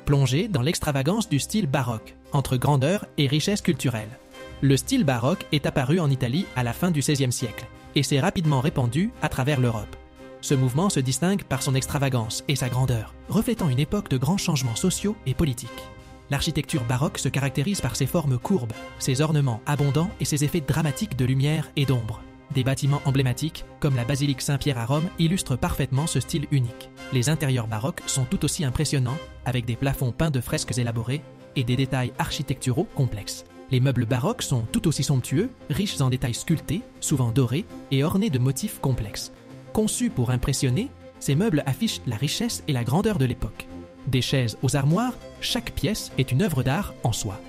Plongez dans l'extravagance du style baroque, entre grandeur et richesse culturelle. Le style baroque est apparu en Italie à la fin du XVIe siècle et s'est rapidement répandu à travers l'Europe. Ce mouvement se distingue par son extravagance et sa grandeur, reflétant une époque de grands changements sociaux et politiques. L'architecture baroque se caractérise par ses formes courbes, ses ornements abondants et ses effets dramatiques de lumière et d'ombre. Des bâtiments emblématiques, comme la basilique Saint-Pierre à Rome, illustrent parfaitement ce style unique. Les intérieurs baroques sont tout aussi impressionnants, avec des plafonds peints de fresques élaborées et des détails architecturaux complexes. Les meubles baroques sont tout aussi somptueux, riches en détails sculptés, souvent dorés et ornés de motifs complexes. Conçus pour impressionner, ces meubles affichent la richesse et la grandeur de l'époque. Des chaises aux armoires, chaque pièce est une œuvre d'art en soi.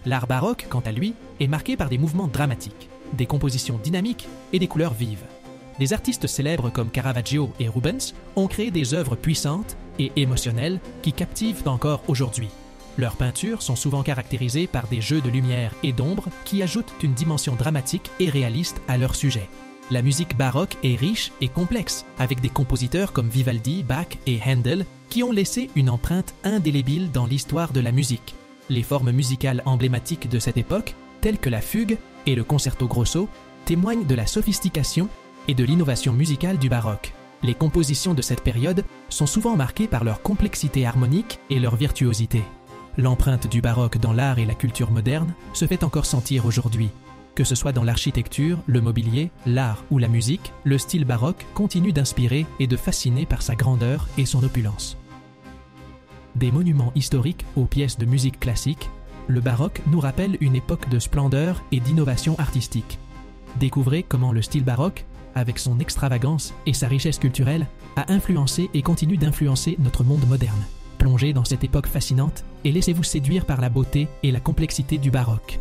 L'art baroque, quant à lui, est marqué par des mouvements dramatiques, des compositions dynamiques et des couleurs vives. Des artistes célèbres comme Caravaggio et Rubens ont créé des œuvres puissantes et émotionnelles qui captivent encore aujourd'hui. Leurs peintures sont souvent caractérisées par des jeux de lumière et d'ombre qui ajoutent une dimension dramatique et réaliste à leur sujet. La musique baroque est riche et complexe, avec des compositeurs comme Vivaldi, Bach et Handel qui ont laissé une empreinte indélébile dans l'histoire de la musique. Les formes musicales emblématiques de cette époque, telles que la fugue et le concerto grosso, témoignent de la sophistication et de l'innovation musicale du baroque. Les compositions de cette période sont souvent marquées par leur complexité harmonique et leur virtuosité. L'empreinte du baroque dans l'art et la culture moderne se fait encore sentir aujourd'hui. Que ce soit dans l'architecture, le mobilier, l'art ou la musique, le style baroque continue d'inspirer et de fasciner par sa grandeur et son opulence. Des monuments historiques aux pièces de musique classique, le baroque nous rappelle une époque de splendeur et d'innovation artistique. Découvrez comment le style baroque, avec son extravagance et sa richesse culturelle, a influencé et continue d'influencer notre monde moderne. Plongez dans cette époque fascinante et laissez-vous séduire par la beauté et la complexité du baroque.